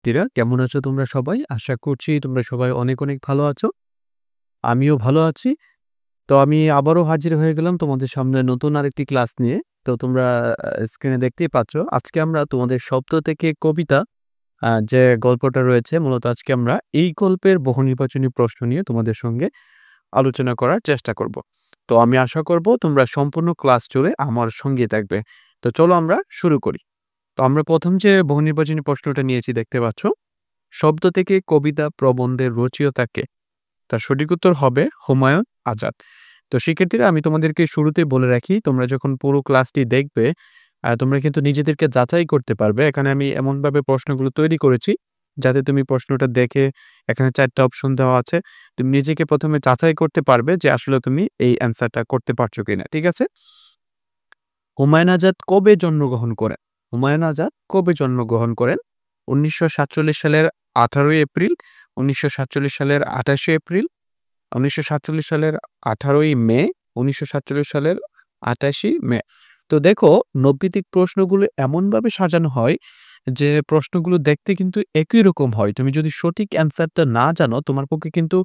শিক্ষার্থীরা কেমন আছো তোমরা সবাই? আশা করছি তোমরা সবাই অনেক, অনেক ভালো আছো। আমিও ভালো আছি। তো আমি আবারও হাজির হয়ে গেলাম তোমাদের সামনে নতুন আরেকটি ক্লাস নিয়ে। তো তোমরা স্ক্রিনে দেখতেই পাচ্ছ। আজকে আমরা তোমাদের শব্দ থেকে কবিতা যে গল্পটা রয়েছে মূলত আজকে আমরা এই গল্পের বহুনির্বাচনী প্রশ্ন নিয়ে তোমাদের সঙ্গে আলোচনা করার চেষ্টা করব। তো আমি আশা করব তোমরা সম্পূর্ণ ক্লাস জুড়ে আমার সঙ্গে থাকবে। তো চলো আমরা শুরু করি। তো আমরা ১ম যে বহুনির্বাচনী প্রশ্নটা নিয়েছি দেখতে পাচ্ছ। শব্দ থেকে কবিতা প্রবন্ধের রচয়িতা কে? তার সঠিক উত্তর হবে হুমায়ুন আজাদ। তো শিক্ষার্থীরা আমি তোমাদেরকে শুরুতেই বলে রাখি, তোমরা যখন পুরো ক্লাসটি দেখবে তোমরা কিন্তু নিজেদেরকে যাচাই করতে পারবে। এখানে আমি এমনভাবে প্রশ্নগুলো তৈরি করেছি যাতে তুমি প্রশ্নটা দেখে এখানে ৪ টা অপশন দেওয়া আছে। তুমি নিজেকে ১ম এ যাচাই করতে পারবে যে আসলে তুমি এই অ্যান্সারটা করতে পারছো কিনা। ঠিক আছে? হুমায়ুন আজাদ কবে জন্মগ্রহণ করেন? হুমায়ুন আজাদ কবে জন্মগ্রহণ করেন? ১৯৪৭ সালের ১৮ই এপ্রিল, ১৯৪৭ সালের ২৮শে এপ্রিল, ১৯৪৭ সালের ১৮ই মে, ১৯৪৭ সালের ২৮ই মে। তো দেখো নৈবেদিক প্রশ্নগুলো এমনভাবে সাজানো হয় যে প্রশ্নগুলো দেখতে কিন্তু একই রকম হয়। তুমি যদি সঠিক অ্যান্সারটা না জানো তোমার পক্ষে কিন্তু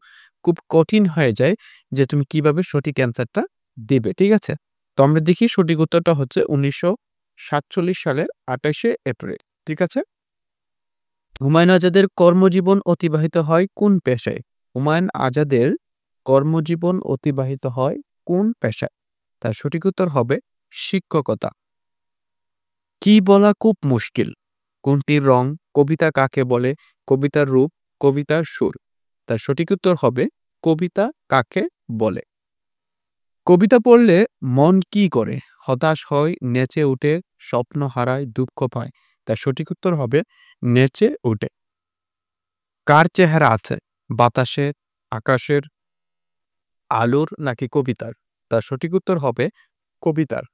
খুব কঠিন হয়ে যায় যে তুমি কিভাবে সঠিক অ্যান্সারটা দিবে। ঠিক আছে? তো আমরা দেখি সঠিক উত্তরটা হচ্ছে ১৯৪৭ সালের ২৮শে এপ্রিল। ঠিক আছে? হুমায়ুন আজাদের কর্মজীবন অতিবাহিত হয় কোন পেশায়? হুমায়ুন আজাদের কর্মজীবন অতিবাহিত হয় কোন পেশায়? তার সঠিক উত্তর হবে শিক্ষকতা। কি বলা খুব মুশকিল? কোনটির রং? কবিতা কাকে বলে? কবিতার রূপ? কবিতার সুর? তার সঠিক উত্তর হবে কবিতা কাকে বলে। কবিতা পড়লে মন কি করে? হতাশ হয়, নেচে উঠে, স্বপ্ন হারায়, দুঃখ পায়। তার সঠিক উত্তর হবে নেচে উঠে। কার চেহারা আছে? বাতাসের, আকাশের, আলোর নাকি কবিতার? তার সঠিক উত্তর হবে কবিতার।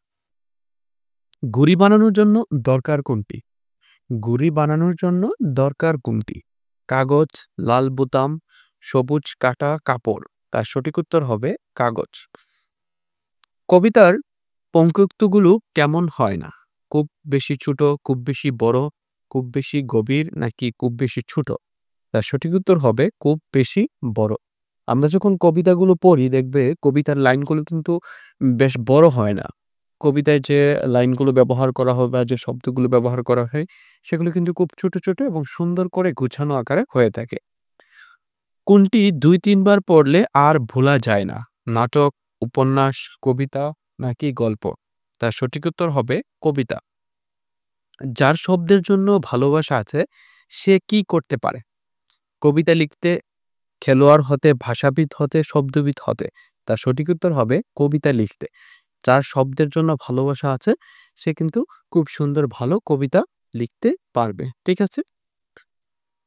ঘুড়ি বানানোর জন্য দরকার কোনটি? ঘুড়ি বানানোর জন্য দরকার কোনটি? কাগজ, লাল বোতাম, সবুজ কাটা কাপড়। তার সঠিক উত্তর হবে কাগজ। কবিতার পঙ্ক্তুগুলো কেমন হয় না? খুব বেশি ছোট, খুব বেশি বড়, খুব বেশি গভীর নাকি খুব বেশি ছোট? তার সঠিক উত্তর হবে খুব বেশি বড়। আমরা যখন কবিতাগুলো পড়ি দেখবে কবিতার লাইনগুলো কিন্তু বেশ বড় হয় না। কবিতায় যে লাইনগুলো ব্যবহার করা হয় বা যে শব্দগুলো ব্যবহার করা হয় সেগুলো কিন্তু খুব ছোট, ছোট এবং সুন্দর করে গুছানো আকারে হয়ে থাকে। কোনটি ২-৩ বার পড়লে আর ভোলা যায় না? নাটক, উপন্যাস, কবিতা নাকি গল্প? তার সঠিক উত্তর হবে কবিতা। যার শব্দের জন্য ভালোবাসা আছে সে কি করতে পারে? কবিতা লিখতে, খেলোয়াড় হতে, ভাষাবিদ হতে, শব্দবিদ হতে। তার সঠিক উত্তর হবে কবিতা লিখতে। যার শব্দের জন্য ভালোবাসা আছে সে কিন্তু খুব সুন্দর ভালো কবিতা লিখতে পারবে। ঠিক আছে?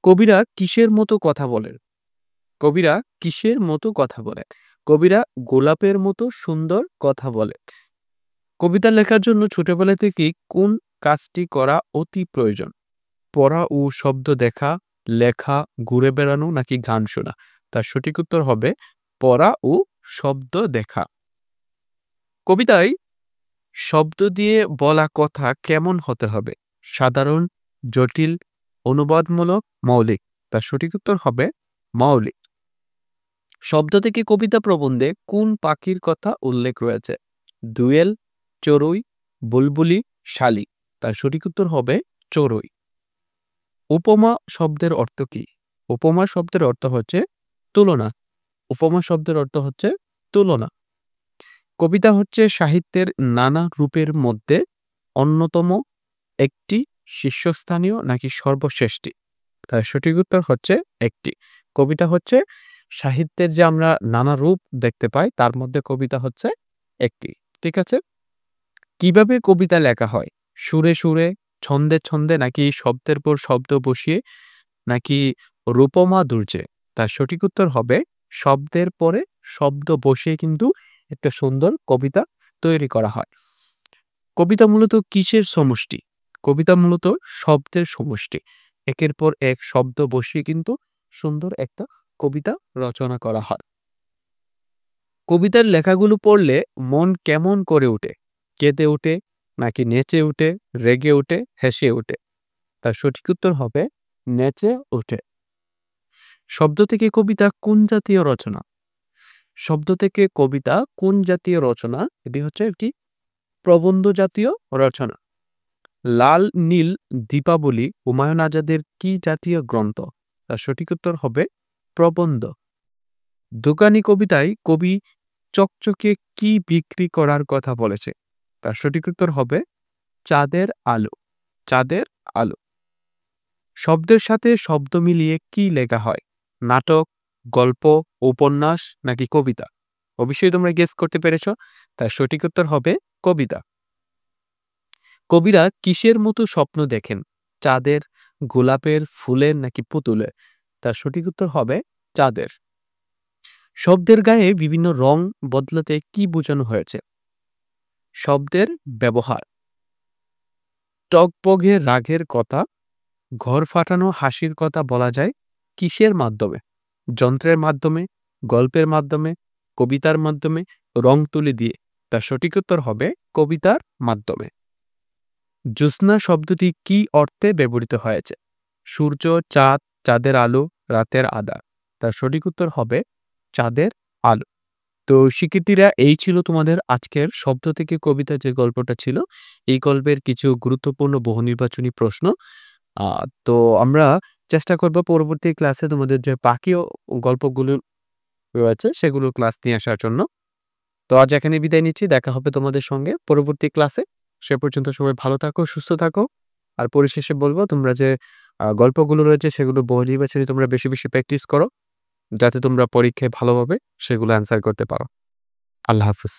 কবিরা কিসের মতো কথা বলেন? কবিরা কিসের মতো কথা বলে? কবিরা গোলাপের মতো সুন্দর কথা বলে। কবিতা লেখার জন্য ছোটবেলা থেকেই কোন কাজটি করা অতি প্রয়োজন? পড়া ও শব্দ দেখা, লেখা, ঘুরে বেড়ানো নাকি গান শোনা? তার সঠিক উত্তর হবে পড়া ও শব্দ দেখা। কবিতায় শব্দ দিয়ে বলা কথা কেমন হতে হবে? সাধারণ, জটিল, অনুবাদমূলক, মৌলিক? তার সঠিক উত্তর হবে মৌলিক। শব্দ থেকে কবিতা প্রবন্ধে কোন পাখির কথা উল্লেখ রয়েছে? দোয়েল, চড়ুই, বুলবুলি, শালিক? তার সঠিক উত্তর হবে চড়ুই। উপমা শব্দের অর্থ কি? উপমা শব্দের অর্থ হচ্ছে তুলনা। উপমা শব্দের অর্থ হচ্ছে তুলনা। কবিতা হচ্ছে সাহিত্যের নানা রূপের মধ্যে অন্যতম একটি, শীর্ষস্থানীয় নাকি সর্বশ্রেষ্ঠী? তার সঠিক উত্তর হচ্ছে একটি। কবিতা হচ্ছে সাহিত্যের যে আমরা নানা রূপ দেখতে পাই তার মধ্যে কবিতা হচ্ছে একটি। ঠিক আছে? কিভাবে কবিতা লেখা হয়? সুরে সুরে, ছন্দে ছন্দে নাকি শব্দের পর শব্দ বসিয়ে নাকি রূপমাধুর্যে? তার সঠিক উত্তর হবে শব্দের পরে শব্দ বসিয়ে কিন্তু একটা সুন্দর কবিতা তৈরি করা হয়। কবিতা মূলত কিসের সমষ্টি? কবিতা মূলত শব্দের সমষ্টি। একের পর এক শব্দ বসিয়ে কিন্তু সুন্দর একটা কবিতা রচনা করা হয়। কবিতার লেখাগুলো পড়লে মন কেমন করে ওঠে? কেঁদে ওঠে নাকি নেচে ওঠে, রেগে ওঠে, হেসে ওঠে? তার সঠিক উত্তর হবে নেচে ওঠে। শব্দ থেকে কবিতা কোন জাতীয় রচনা? শব্দ থেকে কবিতা কোন জাতীয় রচনা? এটি হচ্ছে একটি প্রবন্ধ জাতীয় রচনা। লাল নীল দীপাবলি হুমায়ুন আজাদের কি জাতীয় গ্রন্থ? তার সঠিক উত্তর হবে প্রবন্ধ। দোকানি কবিতায় কবি চকচকে কি বিক্রি করার কথা বলেছে? তার সঠিক উত্তর হবে চাঁদের আলো। চাঁদের আলো। শব্দের সাথে শব্দ মিলিয়ে কি লেখা হয়? নাটক, গল্প, উপন্যাস নাকি কবিতা? অবশ্যই তোমরা গেস করতে পেরেছ। তার সঠিক উত্তর হবে কবিতা। কবিরা কিসের মতো স্বপ্ন দেখেন? চাঁদের, গোলাপের, ফুলের নাকি পুতুলের? তার সঠিক উত্তর হবে চাঁদের। শব্দের গায়ে বিভিন্ন রং বদলাতে কি বোঝানো হয়েছে? শব্দের ব্যবহার। টগবগে রাগের কথা, ঘর ফাটানো হাসির কথা বলা যায় কিসের মাধ্যমে? যন্ত্রের মাধ্যমে, গল্পের মাধ্যমে, কবিতার মাধ্যমে, রং তুলি দিয়ে? তার সঠিক উত্তর হবে কবিতার মাধ্যমে। জ্যোৎস্না শব্দটি কি অর্থে ব্যবহৃত হয়েছে? সূর্য, চাঁদ, চাঁদের আলো, রাতের আঁধার। তার সঠিক উত্তর হবে চাঁদের আলো। তো শিক্ষার্থীরা, এই ছিল তোমাদের আজকের শব্দ থেকে কবিতা যে গল্পটা ছিল, এই গল্পের কিছু গুরুত্বপূর্ণ বহু নির্বাচনী প্রশ্ন। তো আমরা চেষ্টা করব পরবর্তী ক্লাসে তোমাদের যে বাকি গল্পগুলো রয়েছে সেগুলো ক্লাস নিয়ে আসার জন্য। তো আজ এখানে বিদায় নিচ্ছি। দেখা হবে তোমাদের সঙ্গে পরবর্তী ক্লাসে। সে পর্যন্ত সবাই ভালো থাকো, সুস্থ থাকো। আর পরিশেষে বলব, তোমরা যে গল্পগুলো রয়েছে সেগুলো বহু নির্বাচনী তোমরা বেশি বেশি প্র্যাকটিস করো, যাতে তোমরা পরীক্ষায় ভালোভাবে সেগুলো অ্যান্সার করতে পারো। আল্লাহ হাফেজ।